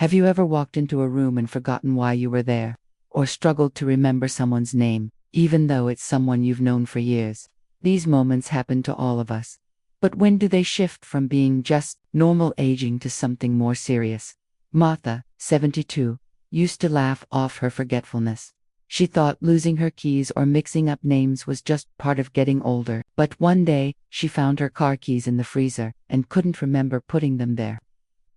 Have you ever walked into a room and forgotten why you were there? Or struggled to remember someone's name, even though it's someone you've known for years? These moments happen to all of us. But when do they shift from being just normal aging to something more serious? Martha, 72, used to laugh off her forgetfulness. She thought losing her keys or mixing up names was just part of getting older, but one day, she found her car keys in the freezer and couldn't remember putting them there.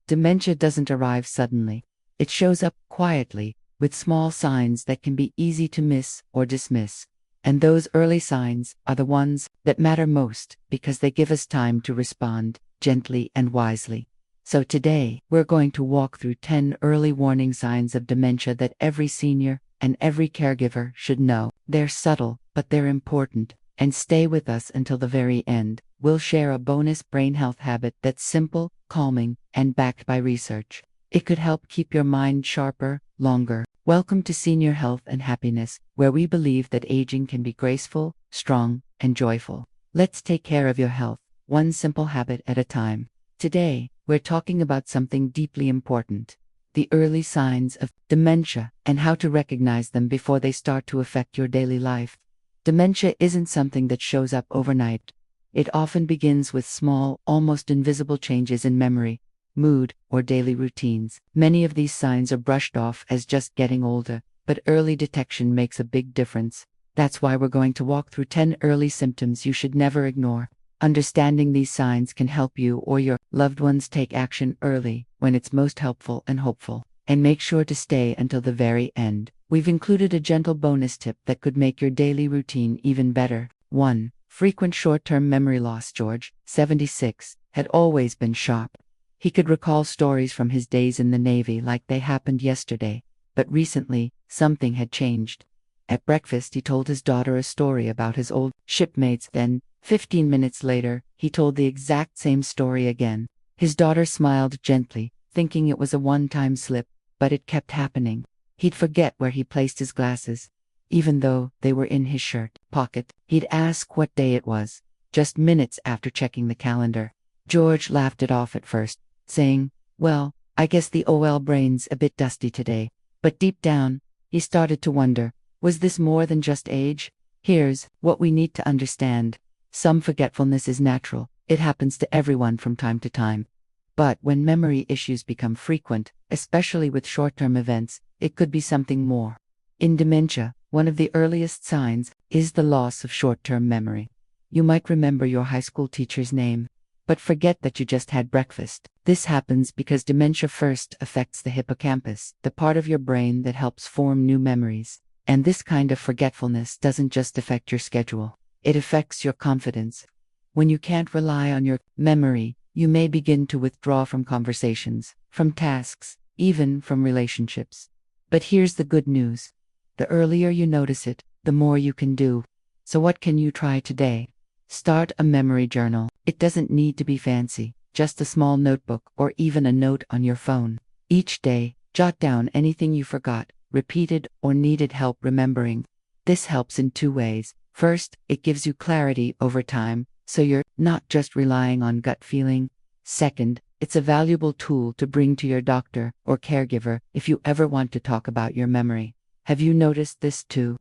Dementia doesn't arrive suddenly. It shows up quietly, with small signs that can be easy to miss or dismiss. And those early signs are the ones that matter most because they give us time to respond gently and wisely. So today, we're going to walk through 10 early warning signs of dementia that every senior and every caregiver should know. They're subtle, but they're important. And stay with us until the very end. We'll share a bonus brain health habit that's simple, calming, and backed by research. It could help keep your mind sharper, longer. Welcome to Senior Health and Happiness, where we believe that aging can be graceful, strong, and joyful. Let's take care of your health, one simple habit at a time. Today, we're talking about something deeply important: the early signs of dementia and how to recognize them before they start to affect your daily life. Dementia isn't something that shows up overnight. It often begins with small, almost invisible changes in memory, mood, or daily routines. Many of these signs are brushed off as just getting older, but early detection makes a big difference. That's why we're going to walk through 10 early symptoms you should never ignore. Understanding these signs can help you or your loved ones take action early, when it's most helpful and hopeful. And make sure to stay until the very end. We've included a gentle bonus tip that could make your daily routine even better. 1. Frequent short-term memory loss. George, 76, had always been sharp. He could recall stories from his days in the Navy like they happened yesterday, but recently, something had changed. At breakfast, he told his daughter a story about his old shipmates. Then, 15 minutes later, he told the exact same story again. His daughter smiled gently, thinking it was a one-time slip, but it kept happening. He'd forget where he placed his glasses. Even though they were in his shirt pocket, he'd ask what day it was, just minutes after checking the calendar. George laughed it off at first, saying, "Well, I guess the OL brain's a bit dusty today." But deep down, he started to wonder, was this more than just age? Here's what we need to understand. Some forgetfulness is natural. It happens to everyone from time to time. But when memory issues become frequent, especially with short-term events, it could be something more. In dementia, one of the earliest signs is the loss of short-term memory. You might remember your high school teacher's name, but forget that you just had breakfast. This happens because dementia first affects the hippocampus, the part of your brain that helps form new memories. And this kind of forgetfulness doesn't just affect your schedule. It affects your confidence. When you can't rely on your memory, you may begin to withdraw from conversations, from tasks, even from relationships. But here's the good news. The earlier you notice it, the more you can do. So what can you try today? Start a memory journal. It doesn't need to be fancy, just a small notebook or even a note on your phone. Each day, jot down anything you forgot, repeated, or needed help remembering. This helps in 2 ways. First, it gives you clarity over time, so you're not just relying on gut feeling. Second, it's a valuable tool to bring to your doctor or caregiver if you ever want to talk about your memory. Have you noticed this too?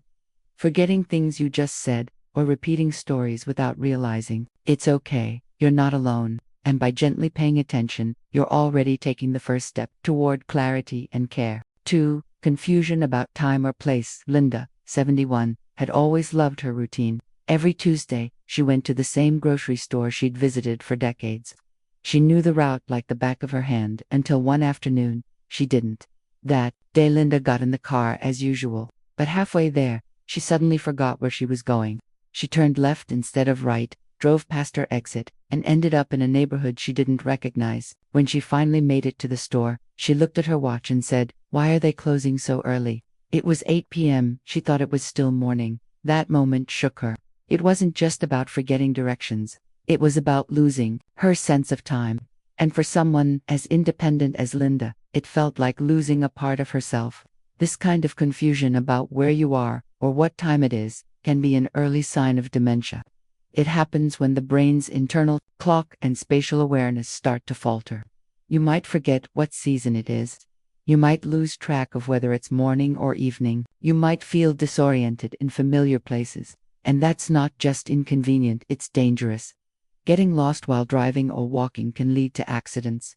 Forgetting things you just said, or repeating stories without realizing. It's okay, you're not alone, and by gently paying attention, you're already taking the first step toward clarity and care. 2. Confusion about time or place. Linda, 71, had always loved her routine. Every Tuesday, she went to the same grocery store she'd visited for decades. She knew the route like the back of her hand until one afternoon, she didn't. That day Linda got in the car as usual, but halfway there, she suddenly forgot where she was going. She turned left instead of right, drove past her exit, and ended up in a neighborhood she didn't recognize. When she finally made it to the store, she looked at her watch and said, "Why are they closing so early?" It was 8 p.m., she thought it was still morning. That moment shook her. It wasn't just about forgetting directions. It was about losing her sense of time. And for someone as independent as Linda, it felt like losing a part of herself. This kind of confusion about where you are, or what time it is, can be an early sign of dementia. It happens when the brain's internal clock and spatial awareness start to falter. You might forget what season it is. You might lose track of whether it's morning or evening. You might feel disoriented in familiar places. And that's not just inconvenient, it's dangerous. Getting lost while driving or walking can lead to accidents.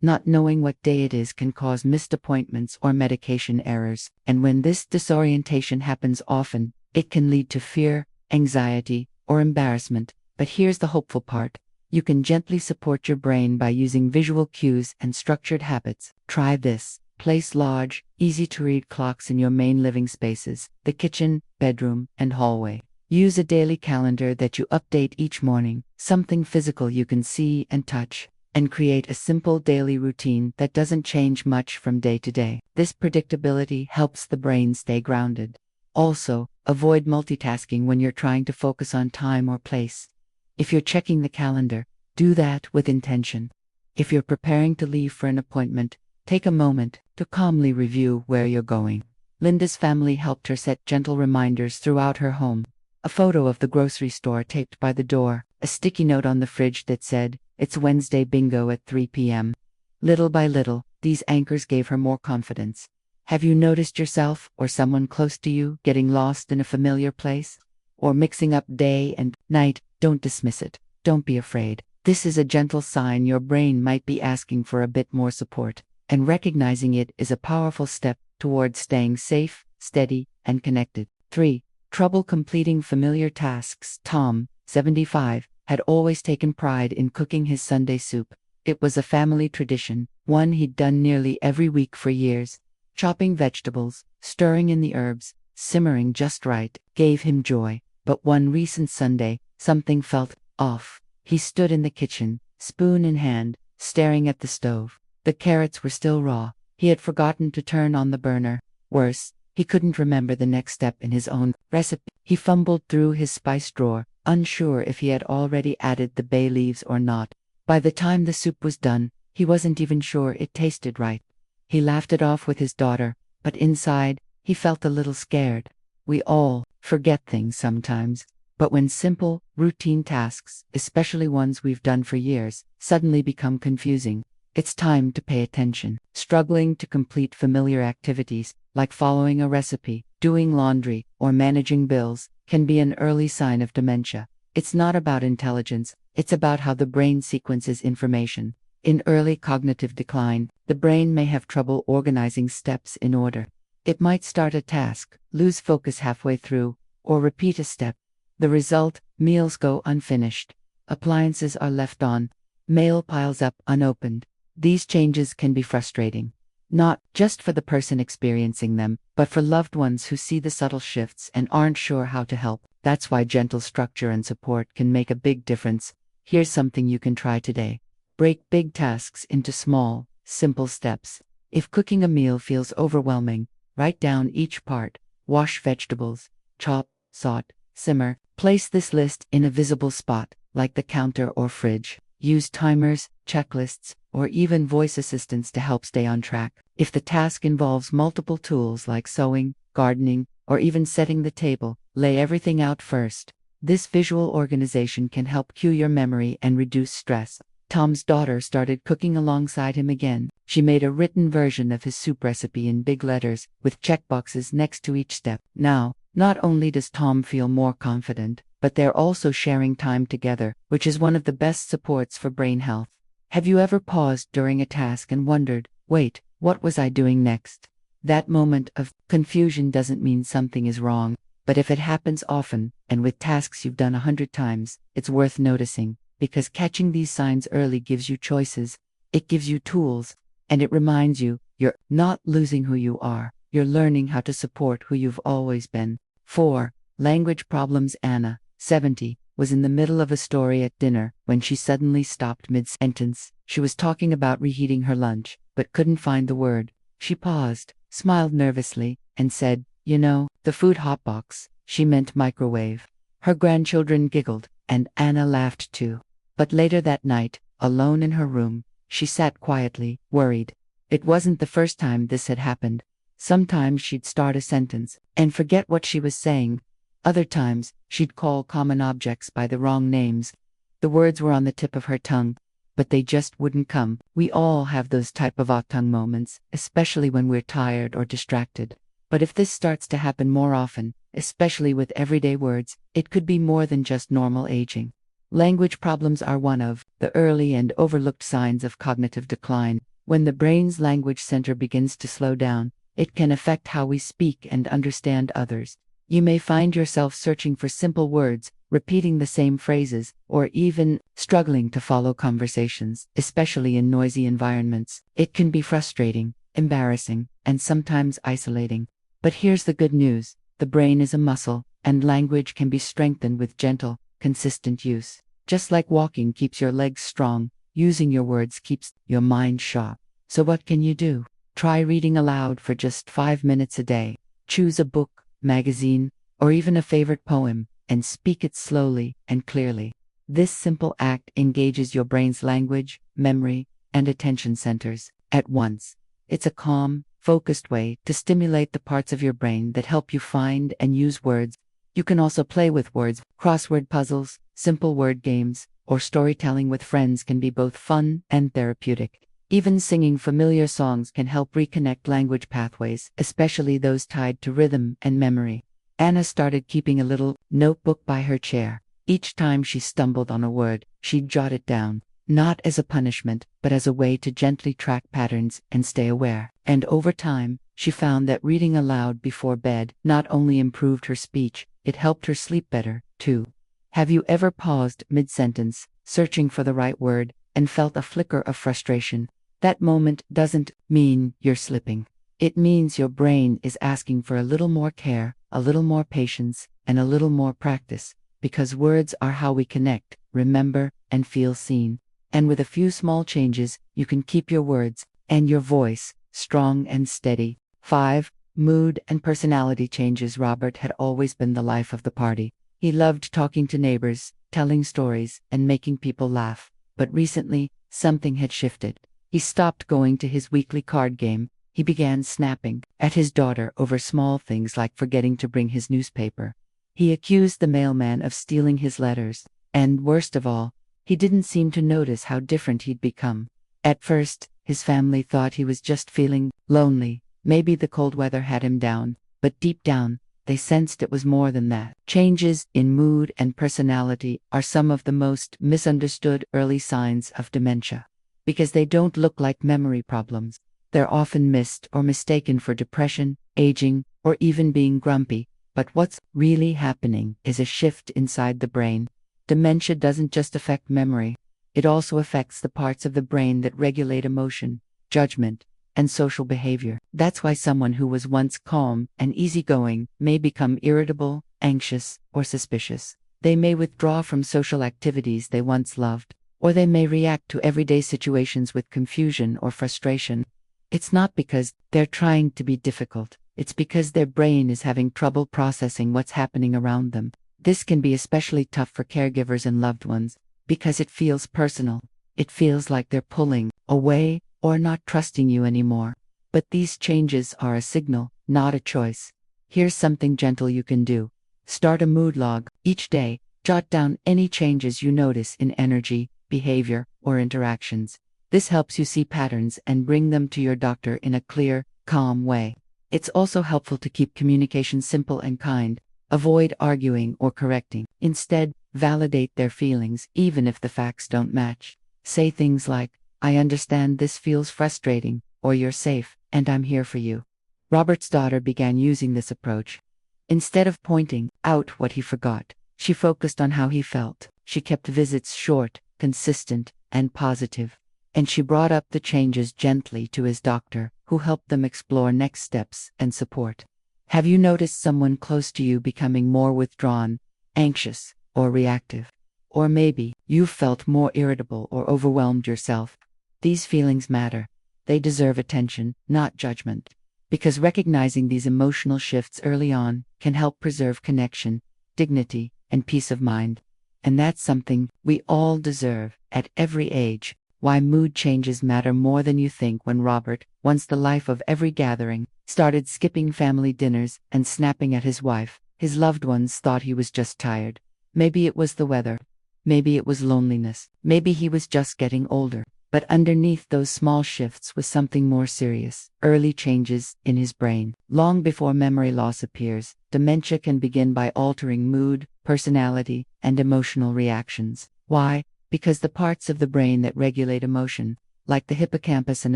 Not knowing what day it is can cause missed appointments or medication errors. And when this disorientation happens often, it can lead to fear, anxiety, or embarrassment. But here's the hopeful part. You can gently support your brain by using visual cues and structured habits. Try this. Place large, easy-to-read clocks in your main living spaces, the kitchen, bedroom, and hallway. Use a daily calendar that you update each morning, something physical you can see and touch, and create a simple daily routine that doesn't change much from day to day. This predictability helps the brain stay grounded. Also, avoid multitasking when you're trying to focus on time or place. If you're checking the calendar, do that with intention. If you're preparing to leave for an appointment, take a moment to calmly review where you're going. Linda's family helped her set gentle reminders throughout her home. A photo of the grocery store taped by the door, a sticky note on the fridge that said, "It's Wednesday bingo at 3 p.m. Little by little, these anchors gave her more confidence. Have you noticed yourself or someone close to you getting lost in a familiar place? Or mixing up day and night? Don't dismiss it. Don't be afraid. This is a gentle sign your brain might be asking for a bit more support, and recognizing it is a powerful step towards staying safe, steady, and connected. 3. Trouble completing familiar tasks. Tom, 75, had always taken pride in cooking his Sunday soup. It was a family tradition, one he'd done nearly every week for years. Chopping vegetables, stirring in the herbs, simmering just right, gave him joy. But one recent Sunday, something felt off. He stood in the kitchen, spoon in hand, staring at the stove. The carrots were still raw. He had forgotten to turn on the burner. Worse, he couldn't remember the next step in his own recipe. He fumbled through his spice drawer, unsure if he had already added the bay leaves or not. By the time the soup was done, he wasn't even sure it tasted right. He laughed it off with his daughter, but inside, he felt a little scared. We all forget things sometimes, but when simple, routine tasks, especially ones we've done for years, suddenly become confusing, it's time to pay attention. Struggling to complete familiar activities, like following a recipe, doing laundry, or managing bills, can be an early sign of dementia. It's not about intelligence, it's about how the brain sequences information. In early cognitive decline, the brain may have trouble organizing steps in order. It might start a task, lose focus halfway through, or repeat a step. The result, meals go unfinished. Appliances are left on. Mail piles up unopened. These changes can be frustrating. Not just for the person experiencing them, but for loved ones who see the subtle shifts and aren't sure how to help. That's why gentle structure and support can make a big difference. Here's something you can try today. Break big tasks into small, simple steps. If cooking a meal feels overwhelming, write down each part. Wash vegetables, chop, saute, simmer. Place this list in a visible spot, like the counter or fridge. Use timers, checklists, or even voice assistants to help stay on track. If the task involves multiple tools like sewing, gardening, or even setting the table, lay everything out first. This visual organization can help cue your memory and reduce stress. Tom's daughter started cooking alongside him again. She made a written version of his soup recipe in big letters, with checkboxes next to each step. Now, not only does Tom feel more confident, but they're also sharing time together, which is one of the best supports for brain health. Have you ever paused during a task and wondered, wait, what was I doing next? That moment of confusion doesn't mean something is wrong, but if it happens often, and with tasks you've done 100 times, it's worth noticing, because catching these signs early gives you choices, it gives you tools, and it reminds you, you're not losing who you are, you're learning how to support who you've always been. 4. Language problems. Anna, 70, was in the middle of a story at dinner when she suddenly stopped mid-sentence. She was talking about reheating her lunch, but couldn't find the word. She paused, smiled nervously, and said, "You know, the food hotbox." She meant microwave. Her grandchildren giggled, and Anna laughed too. But later that night, alone in her room, she sat quietly, worried. It wasn't the first time this had happened. Sometimes she'd start a sentence and forget what she was saying. Other times, she'd call common objects by the wrong names. The words were on the tip of her tongue, but they just wouldn't come. We all have those type of autumn moments, especially when we're tired or distracted. But if this starts to happen more often, especially with everyday words, it could be more than just normal aging. Language problems are one of the early and overlooked signs of cognitive decline. When the brain's language center begins to slow down, it can affect how we speak and understand others. You may find yourself searching for simple words, repeating the same phrases, or even struggling to follow conversations, especially in noisy environments. It can be frustrating, embarrassing, and sometimes isolating. But here's the good news: the brain is a muscle, and language can be strengthened with gentle, consistent use. Just like walking keeps your legs strong, using your words keeps your mind sharp. So what can you do? Try reading aloud for just 5 minutes a day. Choose a book, magazine, or even a favorite poem, and speak it slowly and clearly. This simple act engages your brain's language, memory, and attention centers at once. It's a calm, focused way to stimulate the parts of your brain that help you find and use words. You can also play with words. Crossword puzzles, simple word games, or storytelling with friends can be both fun and therapeutic. Even singing familiar songs can help reconnect language pathways, especially those tied to rhythm and memory. Anna started keeping a little notebook by her chair. Each time she stumbled on a word, she'd jot it down, not as a punishment, but as a way to gently track patterns and stay aware. And over time, she found that reading aloud before bed not only improved her speech, it helped her sleep better, too. Have you ever paused mid-sentence, searching for the right word, and felt a flicker of frustration? That moment doesn't mean you're slipping. It means your brain is asking for a little more care, a little more patience, and a little more practice, because words are how we connect, remember, and feel seen. And with a few small changes, you can keep your words and your voice strong and steady. 5. Mood and personality changes. Robert had always been the life of the party. He loved talking to neighbors, telling stories, and making people laugh. But recently, something had shifted. He stopped going to his weekly card game. He began snapping at his daughter over small things like forgetting to bring his newspaper. He accused the mailman of stealing his letters. And worst of all, he didn't seem to notice how different he'd become. At first, his family thought he was just feeling lonely. Maybe the cold weather had him down. But deep down, they sensed it was more than that. Changes in mood and personality are some of the most misunderstood early signs of dementia. Because they don't look like memory problems. They're often missed or mistaken for depression, aging, or even being grumpy. But what's really happening is a shift inside the brain. Dementia doesn't just affect memory. It also affects the parts of the brain that regulate emotion, judgment, and social behavior. That's why someone who was once calm and easygoing may become irritable, anxious, or suspicious. They may withdraw from social activities they once loved, or they may react to everyday situations with confusion or frustration. It's not because they're trying to be difficult. It's because their brain is having trouble processing what's happening around them. This can be especially tough for caregivers and loved ones, because it feels personal. It feels like they're pulling away or not trusting you anymore. But these changes are a signal, not a choice. Here's something gentle you can do. Start a mood log. Each day, jot down any changes you notice in energy, behavior, or interactions. This helps you see patterns and bring them to your doctor in a clear, calm way. It's also helpful to keep communication simple and kind. Avoid arguing or correcting. Instead, validate their feelings even if the facts don't match. Say things like, "I understand this feels frustrating," or "You're safe, and I'm here for you." Robert's daughter began using this approach. Instead of pointing out what he forgot, she focused on how he felt. She kept visits short, consistent, and positive. And she brought up the changes gently to his doctor, who helped them explore next steps and support. Have you noticed someone close to you becoming more withdrawn, anxious, or reactive? Or maybe you felt more irritable or overwhelmed yourself. These feelings matter. They deserve attention, not judgment. Because recognizing these emotional shifts early on can help preserve connection, dignity, and peace of mind. And that's something we all deserve at every age. Why mood changes matter more than you think. When Robert, once the life of every gathering, started skipping family dinners and snapping at his wife, his loved ones thought he was just tired. Maybe it was the weather. Maybe it was loneliness. Maybe he was just getting older. But underneath those small shifts was something more serious: early changes in his brain. Long before memory loss appears, dementia can begin by altering mood, personality, and emotional reactions. Why? Because the parts of the brain that regulate emotion, like the hippocampus and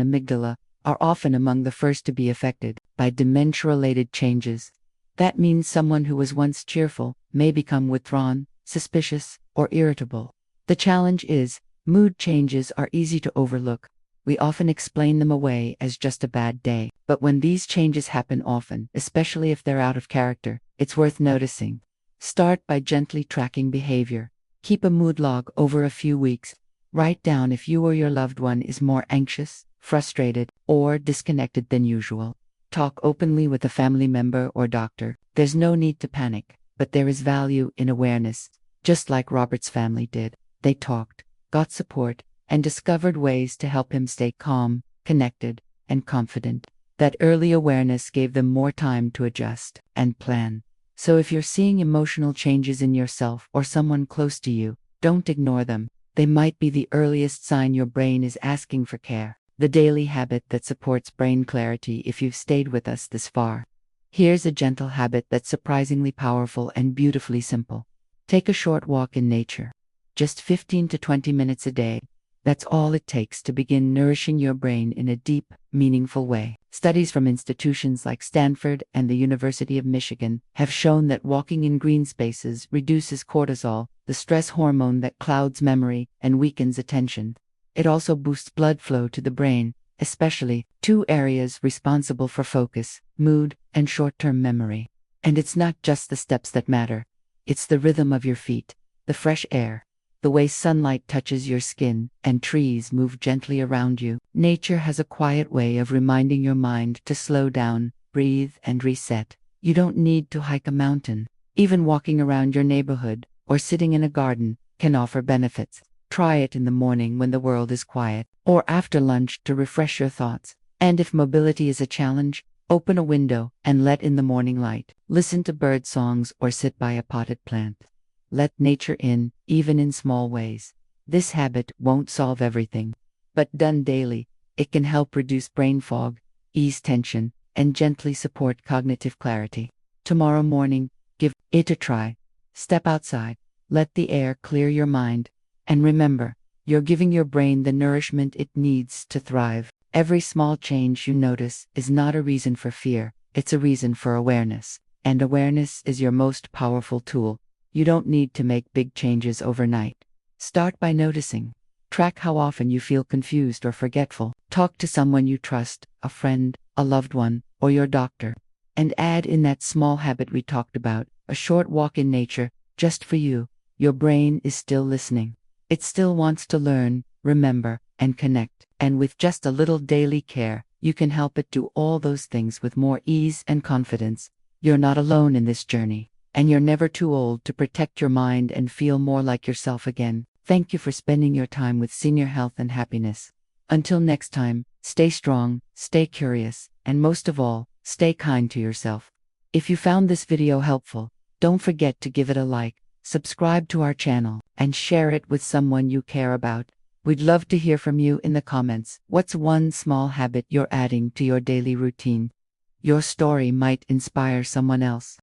amygdala, are often among the first to be affected by dementia-related changes. That means someone who was once cheerful may become withdrawn, suspicious, or irritable. The challenge is, mood changes are easy to overlook. We often explain them away as just a bad day. But when these changes happen often, especially if they're out of character, it's worth noticing. Start by gently tracking behavior. Keep a mood log over a few weeks. Write down if you or your loved one is more anxious, frustrated, or disconnected than usual. Talk openly with a family member or doctor. There's no need to panic, but there is value in awareness. Just like Robert's family did, they talked, got support, and discovered ways to help him stay calm, connected, and confident. That early awareness gave them more time to adjust and plan. So if you're seeing emotional changes in yourself or someone close to you, don't ignore them. They might be the earliest sign your brain is asking for care. The daily habit that supports brain clarity. If you've stayed with us this far, here's a gentle habit that's surprisingly powerful and beautifully simple. Take a short walk in nature. Just 15 to 20 minutes a day. That's all it takes to begin nourishing your brain in a deep, meaningful way. Studies from institutions like Stanford and the University of Michigan have shown that walking in green spaces reduces cortisol, the stress hormone that clouds memory and weakens attention. It also boosts blood flow to the brain, especially two areas responsible for focus, mood, and short-term memory. And it's not just the steps that matter. It's the rhythm of your feet, the fresh air, the way sunlight touches your skin, and trees move gently around you. Nature has a quiet way of reminding your mind to slow down, breathe, and reset. You don't need to hike a mountain. Even walking around your neighborhood or sitting in a garden can offer benefits. Try it in the morning when the world is quiet, or after lunch to refresh your thoughts. And if mobility is a challenge, open a window and let in the morning light. Listen to bird songs or sit by a potted plant. Let nature in, even in small ways. This habit won't solve everything, but done daily, it can help reduce brain fog, ease tension, and gently support cognitive clarity. Tomorrow morning, give it a try. Step outside, let the air clear your mind, and remember, you're giving your brain the nourishment it needs to thrive. Every small change you notice is not a reason for fear, it's a reason for awareness. And awareness is your most powerful tool. You don't need to make big changes overnight. Start by noticing. Track how often you feel confused or forgetful. Talk to someone you trust, a friend, a loved one, or your doctor. And add in that small habit we talked about, a short walk in nature, just for you. Your brain is still listening. It still wants to learn, remember, and connect. And with just a little daily care, you can help it do all those things with more ease and confidence. You're not alone in this journey. And you're never too old to protect your mind and feel more like yourself again. Thank you for spending your time with Senior Health and Happiness. Until next time, stay strong, stay curious, and most of all, stay kind to yourself. If you found this video helpful, don't forget to give it a like, subscribe to our channel, and share it with someone you care about. We'd love to hear from you in the comments. What's one small habit you're adding to your daily routine? Your story might inspire someone else.